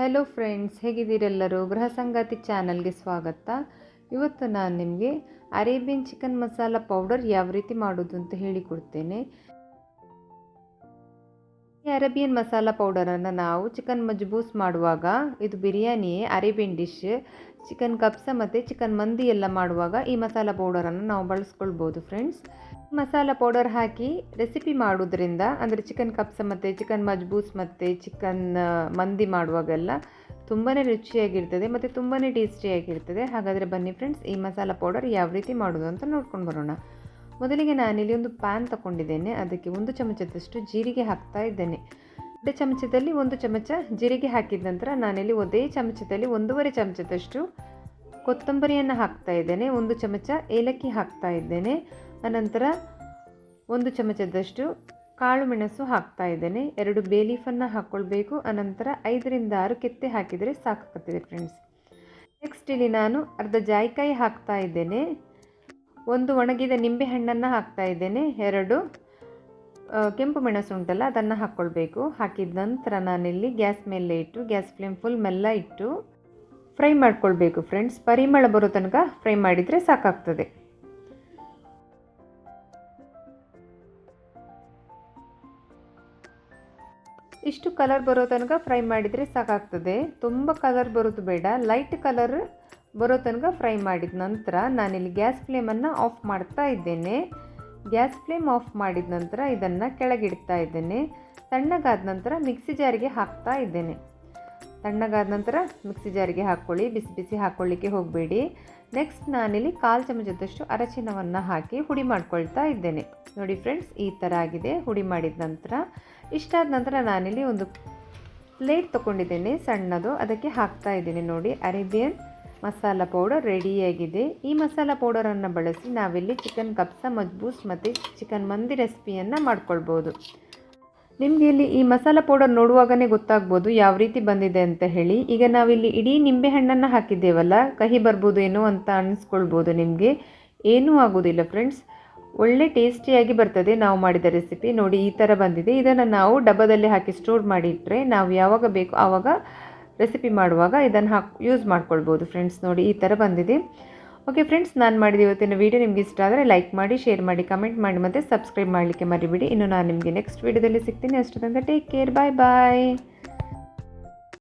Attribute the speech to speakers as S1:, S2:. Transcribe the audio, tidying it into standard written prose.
S1: Hello friends, ಹೇಗಿದ್ದೀರೆಲ್ಲರೂ? ಗೃಹ ಸಂಗಾತಿ ಚಾನಲ್ಗೆ ಸ್ವಾಗತ. ಇವತ್ತು ನಾನು ನಿಮಗೆ ಅರೇಬಿಯನ್ ಚಿಕನ್ ಮಸಾಲ ಪೌಡರ್ ಯಾವ ರೀತಿ ಮಾಡೋದು ಅಂತ ಹೇಳಿಕೊಡ್ತೇನೆ. ಈ ಅರೇಬಿಯನ್ ಮಸಾಲ ಪೌಡರನ್ನು ನಾವು ಚಿಕನ್ ಮಜ್ಬೂಸ್ ಮಾಡುವಾಗ, ಇದು ಬಿರಿಯಾನಿಯೇ ಅರೇಬಿಯನ್ ಡಿಶ್, ಚಿಕನ್ ಕಬ್ಸ ಮತ್ತು ಚಿಕನ್ ಮಂದಿ ಎಲ್ಲ ಮಾಡುವಾಗ ಈ ಮಸಾಲ ಪೌಡರನ್ನು ನಾವು ಬಳಸ್ಕೊಳ್ಬೋದು ಫ್ರೆಂಡ್ಸ್. ಮಸಾಲ ಪೌಡರ್ ಹಾಕಿ ರೆಸಿಪಿ ಮಾಡೋದ್ರಿಂದ, ಅಂದರೆ ಚಿಕನ್ ಕಬ್ಸ ಮತ್ತು ಚಿಕನ್ ಮಜ್ಬೂಸ್ ಮತ್ತು ಚಿಕನ್ ಮಂದಿ ಮಾಡುವಾಗೆಲ್ಲ ತುಂಬಾ ರುಚಿಯಾಗಿರ್ತದೆ ಮತ್ತು ತುಂಬಾ ಟೇಸ್ಟಿಯಾಗಿರ್ತದೆ. ಹಾಗಾದರೆ ಬನ್ನಿ ಫ್ರೆಂಡ್ಸ್, ಈ ಮಸಾಲ ಪೌಡರ್ ಯಾವ ರೀತಿ ಮಾಡೋದು ಅಂತ ನೋಡ್ಕೊಂಡು ಬರೋಣ. ಮೊದಲಿಗೆ ನಾನಿಲ್ಲಿ ಒಂದು ಪ್ಯಾನ್ ತಗೊಂಡಿದ್ದೇನೆ. ಅದಕ್ಕೆ 1 ಚಮಚದಷ್ಟು ಜೀರಿಗೆ ಹಾಕ್ತಾ ಇದ್ದೇನೆ. 2 ಚಮಚದಲ್ಲಿ 1 ಚಮಚ ಜೀರಿಗೆ ಹಾಕಿದ ನಂತರ ನಾನಿಲ್ಲಿ ಅದೇ ಚಮಚದಲ್ಲಿ 1.5 ಚಮಚದಷ್ಟು ಕೊತ್ತಂಬರಿಯನ್ನು ಹಾಕ್ತಾ ಇದ್ದೇನೆ. 1 ಚಮಚ ಏಲಕ್ಕಿ ಹಾಕ್ತಾ ಇದ್ದೇನೆ. ಅನಂತರ 1 ಚಮಚದಷ್ಟು ಕಾಳು ಮೆಣಸು ಹಾಕ್ತಾ ಇದ್ದೇನೆ. 2 ಬೇ ಲೀಫನ್ನು ಹಾಕ್ಕೊಳ್ಬೇಕು. ಅನಂತರ 5ರಿಂದ 6 ಕೆತ್ತೆ ಹಾಕಿದರೆ ಸಾಕಾಗ್ತದೆ ಫ್ರೆಂಡ್ಸ್. ನೆಕ್ಸ್ಟ್ ಇಲ್ಲಿ ನಾನು ಅರ್ಧ ಜಾಯಿಕಾಯಿ ಹಾಕ್ತಾ ಇದ್ದೇನೆ. 1 ಒಣಗಿದ ನಿಂಬೆ ಹಣ್ಣನ್ನು ಹಾಕ್ತಾ ಇದ್ದೇನೆ. 2 ಕೆಂಪು ಮೆಣಸು ಉಂಟಲ್ಲ, ಅದನ್ನು ಹಾಕ್ಕೊಳ್ಬೇಕು. ಹಾಕಿದ ನಂತರ ನಾನಿಲ್ಲಿ ಗ್ಯಾಸ್ ಮೇಲೆ ಇಟ್ಟು, ಗ್ಯಾಸ್ ಫ್ಲೇಮ್ ಫುಲ್ ಮೆಲ್ಲ ಇಟ್ಟು ಫ್ರೈ ಮಾಡ್ಕೊಳ್ಬೇಕು ಫ್ರೆಂಡ್ಸ್. ಪರಿಮಳ ಬರೋ ತನಕ ಫ್ರೈ ಮಾಡಿದರೆ ಸಾಕಾಗ್ತದೆ. ಇಷ್ಟು ಕಲರ್ ಬರೋ ತನಕ ಫ್ರೈ ಮಾಡಿದರೆ ಸಾಕಾಗ್ತದೆ. ತುಂಬ ಕಲರ್ ಬರೋದು ಬೇಡ, ಲೈಟ್ ಕಲರ್ ಬರೋ ತನಕ ಫ್ರೈ ಮಾಡಿದ ನಂತರ ನಾನಿಲ್ಲಿ ಗ್ಯಾಸ್ ಫ್ಲೇಮನ್ನು ಆಫ್ ಮಾಡ್ತಾ ಇದ್ದೇನೆ. ಗ್ಯಾಸ್ ಫ್ಲೇಮ್ ಆಫ್ ಮಾಡಿದ ನಂತರ ಇದನ್ನು ಕೆಳಗಿಡ್ತಾ ಇದ್ದೇನೆ. ತಣ್ಣಗಾದ ನಂತರ ಮಿಕ್ಸಿ ಜಾರಿಗೆ ಹಾಕ್ತಾ ಇದ್ದೇನೆ. ತಣ್ಣಗಾದ ನಂತರ ಮಿಕ್ಸಿ ಜಾರಿಗೆ ಹಾಕ್ಕೊಳ್ಳಿ, ಬಿಸಿ ಬಿಸಿ ಹಾಕ್ಕೊಳ್ಳಿಕ್ಕೆ ಹೋಗಬೇಡಿ. ನೆಕ್ಸ್ಟ್ ನಾನಿಲ್ಲಿ 1/4 ಚಮಚದಷ್ಟು ಅರಶಿನವನ್ನು ಹಾಕಿ ಹುಡಿ ಮಾಡ್ಕೊಳ್ತಾ ಇದ್ದೇನೆ. ನೋಡಿ ಫ್ರೆಂಡ್ಸ್, ಈ ಥರ ಆಗಿದೆ. ಹುಡಿ ಮಾಡಿದ ನಂತರ ಇಷ್ಟಾದ ನಂತರ ನಾನಿಲ್ಲಿ ಒಂದು ಪ್ಲೇಟ್ ತೊಗೊಂಡಿದ್ದೇನೆ ಸಣ್ಣದು, ಅದಕ್ಕೆ ಹಾಕ್ತಾ ಇದ್ದೇನೆ. ನೋಡಿ, ಅರೇಬಿಯನ್ ಮಸಾಲ ಪೌಡರ್ ರೆಡಿಯಾಗಿದೆ. ಈ ಮಸಾಲ ಪೌಡರನ್ನು ಬಳಸಿ ನಾವಿಲ್ಲಿ ಚಿಕನ್ ಕಬ್ಸ, ಮಜ್ಬೂಸ್ ಮತ್ತು ಚಿಕನ್ ಮಂದಿ ರೆಸಿಪಿಯನ್ನು ಮಾಡ್ಕೊಳ್ಬೋದು. ನಿಮಗೆ ಇಲ್ಲಿ ಈ ಮಸಾಲ ಪೌಡರ್ ನೋಡುವಾಗಲೇ ಗೊತ್ತಾಗ್ಬೋದು ಯಾವ ರೀತಿ ಬಂದಿದೆ ಅಂತ ಹೇಳಿ. ಈಗ ನಾವಿಲ್ಲಿ ಇಡೀ ನಿಂಬೆಹಣ್ಣನ್ನು ಹಾಕಿದ್ದೇವಲ್ಲ, ಕಹಿ ಬರ್ಬೋದು ಏನೋ ಅಂತ ಅನಿಸ್ಕೊಳ್ಬೋದು ನಿಮಗೆ. ಏನೂ ಆಗೋದಿಲ್ಲ ಫ್ರೆಂಡ್ಸ್, ಒಳ್ಳೆ ಟೇಸ್ಟಿಯಾಗಿ ಬರ್ತದೆ ನಾವು ಮಾಡಿದ ರೆಸಿಪಿ. ನೋಡಿ, ಈ ಥರ ಬಂದಿದೆ. ಇದನ್ನು ನಾವು ಡಬ್ಬದಲ್ಲಿ ಹಾಕಿ ಸ್ಟೋರ್ ಮಾಡಿ ಇಟ್ಟರೆ ನಾವು ಯಾವಾಗ ಬೇಕು ಆವಾಗ ರೆಸಿಪಿ ಮಾಡುವಾಗ ಇದನ್ನು ಯೂಸ್ ಮಾಡ್ಕೊಳ್ಬೋದು ಫ್ರೆಂಡ್ಸ್. ನೋಡಿ, ಈ ಥರ ಬಂದಿದೆ. ಓಕೆ ಫ್ರೆಂಡ್ಸ್, ನಾನು ಮಾಡಿದ ಇವತ್ತಿನ ವೀಡಿಯೋ ನಿಮಗೆ ಇಷ್ಟ ಆದರೆ ಲೈಕ್ ಮಾಡಿ, ಶೇರ್ ಮಾಡಿ, ಕಮೆಂಟ್ ಮಾಡಿ ಮತ್ತು ಸಬ್ಸ್ಕ್ರೈಬ್ ಮಾಡಲಿಕ್ಕೆ ಮರಿಬೇಡಿ. ಇನ್ನು ನಾನು ನಿಮಗೆ ನೆಕ್ಸ್ಟ್ ವೀಡಿಯೋದಲ್ಲಿ ಸಿಗ್ತೀನಿ. ಅಷ್ಟು ತನಕ ಟೇಕ್ ಕೇರ್, ಬಾಯ್ ಬಾಯ್.